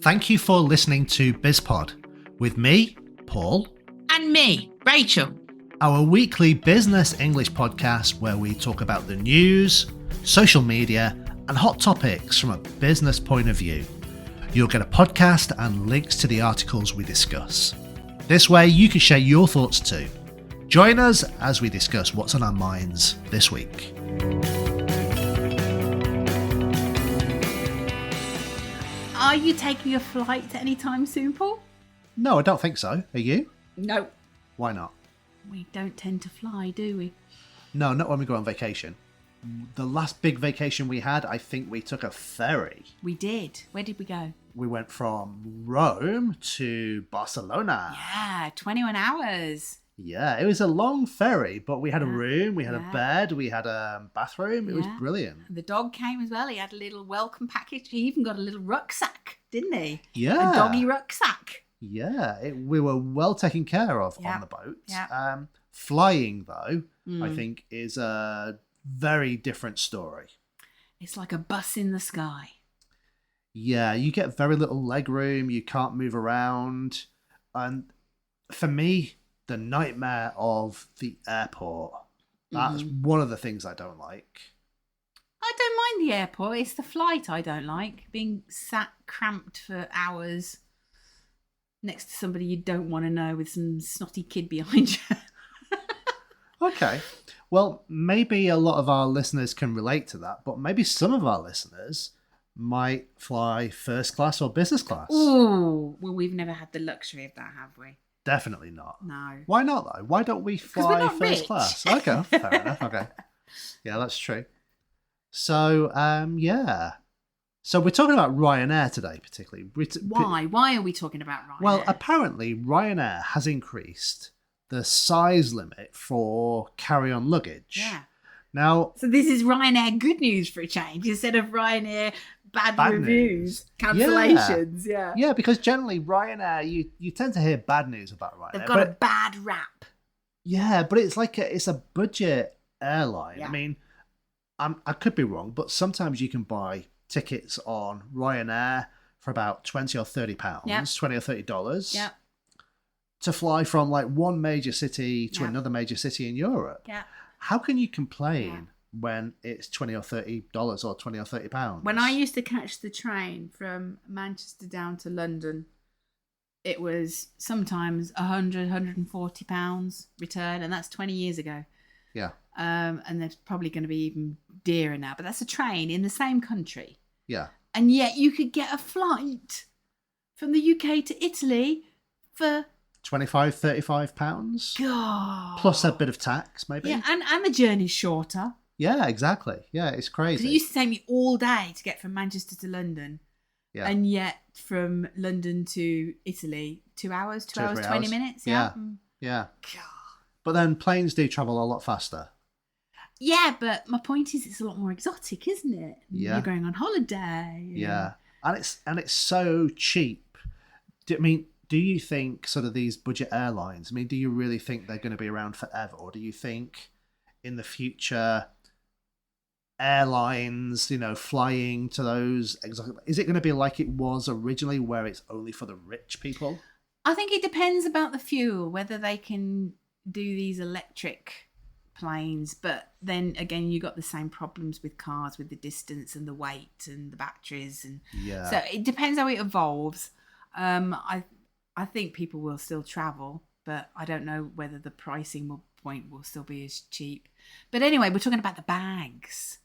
Thank you for listening to BizPod with me, Paul. And me, Rachel. Our weekly business English podcast where we talk about the news, social media, and hot topics from a business point of view. You'll get a podcast and links to the articles we discuss. This way you can share your thoughts too. Join us as we discuss what's on our minds this week. Are you taking a flight anytime soon, Paul? No, I don't think so. Are you? No. Why not? We don't tend to fly, do we? No, not when we go on vacation. The last big vacation we had, I think we took a ferry. We did. Where did we go? We went from Rome to Barcelona. Yeah, 21 hours. Yeah, it was a long ferry, but we had a room, we had a bed, we had a bathroom. It was brilliant. And the dog came as well. He had a little welcome package. He even got a little rucksack, didn't he? Yeah. A doggy rucksack. Yeah, we were well taken care of on the boat. Yeah. Flying, though, I think is a very different story. It's like a bus in the sky. Yeah, you get very little leg room. You can't move around. And for me, the nightmare of the airport, that's one of the things I don't like. I don't mind the airport. It's the flight I don't like. Being sat cramped for hours next to somebody you don't want to know with some snotty kid behind you. Okay. Well, maybe a lot of our listeners can relate to that, but maybe some of our listeners might fly first class or business class. Oh, well, we've never had the luxury of that, have we? Definitely not. No. Why not, though? Why don't we fly first rich. class? Okay, fair enough. Okay. Yeah, that's true. So, yeah. So we're talking about Ryanair today, particularly. Why? Why are we talking about Ryanair? Well, apparently Ryanair has increased the size limit for carry-on luggage. Yeah. Now, so this is Ryanair good news for a change instead of Ryanair bad reviews, cancellations. Yeah. Yeah, because generally Ryanair, you tend to hear bad news about Ryanair. They've got a bad rap. Yeah, but it's like it's a budget airline. Yeah. I mean, I could be wrong, but sometimes you can buy tickets on Ryanair for about £20 or £30, $20 or $30. Yeah. To fly from like one major city to another major city in Europe. Yeah. How can you complain when it's $20 or $30 or £20 or £30? When I used to catch the train from Manchester down to London, it was sometimes £100, £140 return, and that's 20 years ago. Yeah. And there's probably going to be even dearer now, but that's a train in the same country. Yeah. And yet you could get a flight from the UK to Italy for £25, £35. God. Plus a bit of tax, maybe. Yeah, and the journey's shorter. Yeah, exactly. Yeah, it's crazy. Because it used to take me all day to get from Manchester to London. Yeah. And yet from London to Italy, 2 hours, 2 hours, 20 minutes. Yeah. Yeah. God. But then planes do travel a lot faster. Yeah, but my point is it's a lot more exotic, isn't it? Yeah. You're going on holiday. Yeah. And it's so cheap. Do you think sort of these budget airlines, do you really think they're going to be around forever? Or do you think in the future airlines, flying to those exotic, is it going to be like it was originally where it's only for the rich people? I think it depends about the fuel, whether they can do these electric planes. But then again, you got the same problems with cars, with the distance and the weight and the batteries. And so it depends how it evolves. I think people will still travel, but I don't know whether the pricing point will still be as cheap. But anyway, we're talking about the bags.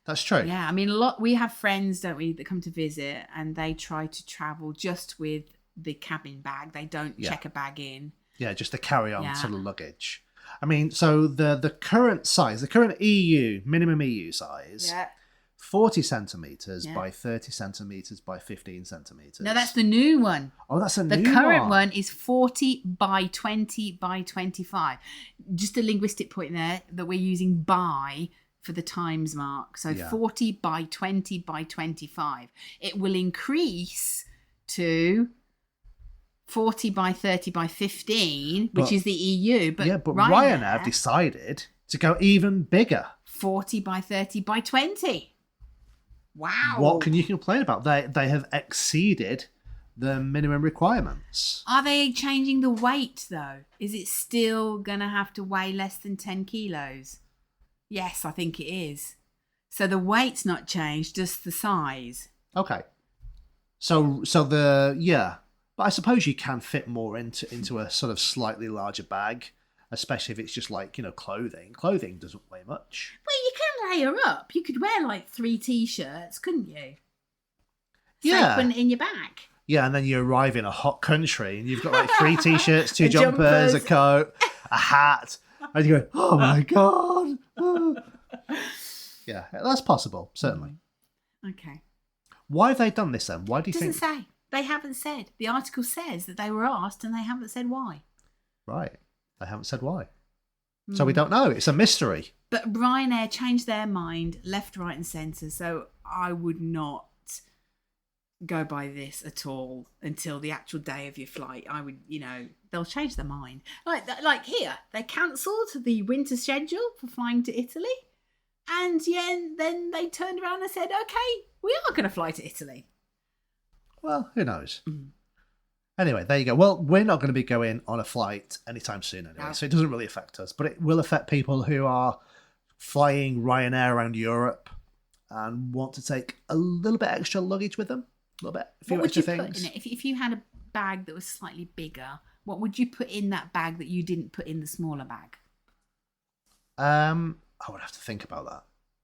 That's true. Yeah, we have friends, don't we, that come to visit, and they try to travel just with the cabin bag. They don't check a bag in. Yeah, just the carry-on sort of luggage. So the current size, the current minimum EU size, 40 centimetres by 30 centimetres by 15 centimetres. No, that's the new one. Oh, that's a new one. The current one is 40 by 20 by 25. Just a linguistic point there that we're using by for the times mark. So 40 by 20 by 25. It will increase to 40 by 30 by 15, which is the EU. But Ryanair have decided to go even bigger. 40 by 30 by 20. Wow. What can you complain about? They have exceeded the minimum requirements. Are they changing the weight, though? Is it still going to have to weigh less than 10 kilos? Yes, I think it is. So the weight's not changed, just the size. Okay. So but I suppose you can fit more into a sort of slightly larger bag, especially if it's just like, clothing. Clothing doesn't weigh much. Well, you can layer up. You could wear like 3 t-shirts, couldn't you? Yeah. Putting it in your bag. Yeah, and then you arrive in a hot country and you've got like 3 t-shirts, 2 jumpers, a coat, a hat, and you go, oh my God. Oh. Yeah, that's possible, certainly. Okay. Why have they done this then? Why do you think? It doesn't say. They haven't said. The article says that they were asked and they haven't said why. Right. They haven't said why. So we don't know. It's a mystery. But Ryanair changed their mind left, right and centre. So I would not go by this at all until the actual day of your flight. I would, they'll change their mind. Like here, they cancelled the winter schedule for flying to Italy. And then they turned around and said, okay, we are going to fly to Italy. Well, who knows? Anyway, there you go. Well, we're not going to be going on a flight anytime soon anyway, so it doesn't really affect us. But it will affect people who are flying Ryanair around Europe and want to take a little bit extra luggage with them. A little bit, a few extra things. What would you put in it? If you had a bag that was slightly bigger, what would you put in that bag that you didn't put in the smaller bag? I would have to think about that.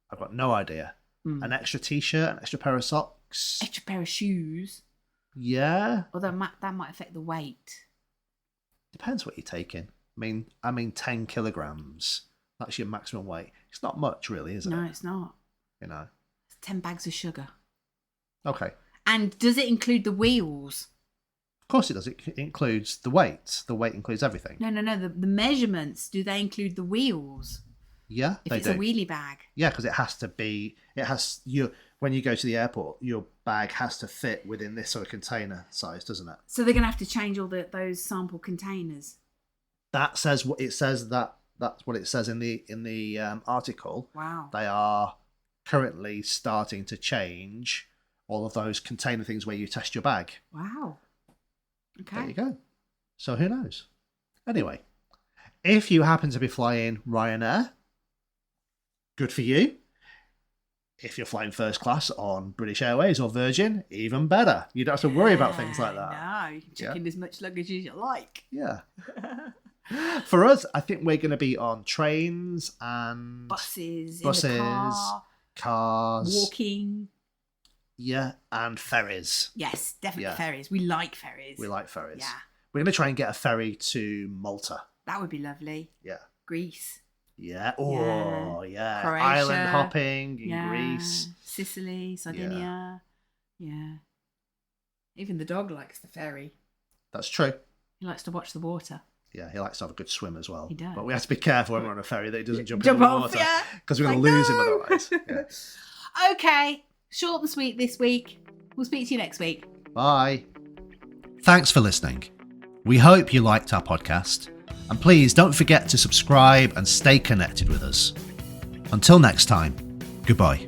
I've got no idea. An extra t-shirt, an extra pair of socks. Extra pair of shoes. Yeah. Although that might affect the weight. Depends what you're taking. I mean 10 kilograms. That's your maximum weight. It's not much really, is it? No, it's not. It's 10 bags of sugar. Okay. And does it include the wheels? Of course it does. It includes the weight. The weight includes everything. No. The measurements, do they include the wheels? Yeah, if it's a wheelie bag. Yeah, because it has to be. When you go to the airport, your bag has to fit within this sort of container size, doesn't it? So they're going to have to change all those sample containers. That says what it says. That's what it says in the article. Wow. They are currently starting to change all of those container things where you test your bag. Wow. Okay. There you go. So who knows? Anyway, if you happen to be flying Ryanair, good for you. If you're flying first class on British Airways or Virgin, even better. You don't have to worry about things like that. No, you can chuck in as much luggage as you like. Yeah. For us, I think we're going to be on trains and buses, in the car, cars, walking. Yeah, and ferries. Yes, definitely ferries. We like ferries. Yeah. We're going to try and get a ferry to Malta. That would be lovely. Yeah. Greece. Yeah. Oh, yeah. Croatia. Island hopping in Greece. Sicily, Sardinia. Yeah. Even the dog likes the ferry. That's true. He likes to watch the water. Yeah, he likes to have a good swim as well. He does. But we have to be careful when we're on a ferry that he doesn't jump into the water. Because we're going to lose him otherwise. Yeah. Okay. Short and sweet this week. We'll speak to you next week. Bye. Thanks for listening. We hope you liked our podcast. And please don't forget to subscribe and stay connected with us. Until next time, goodbye.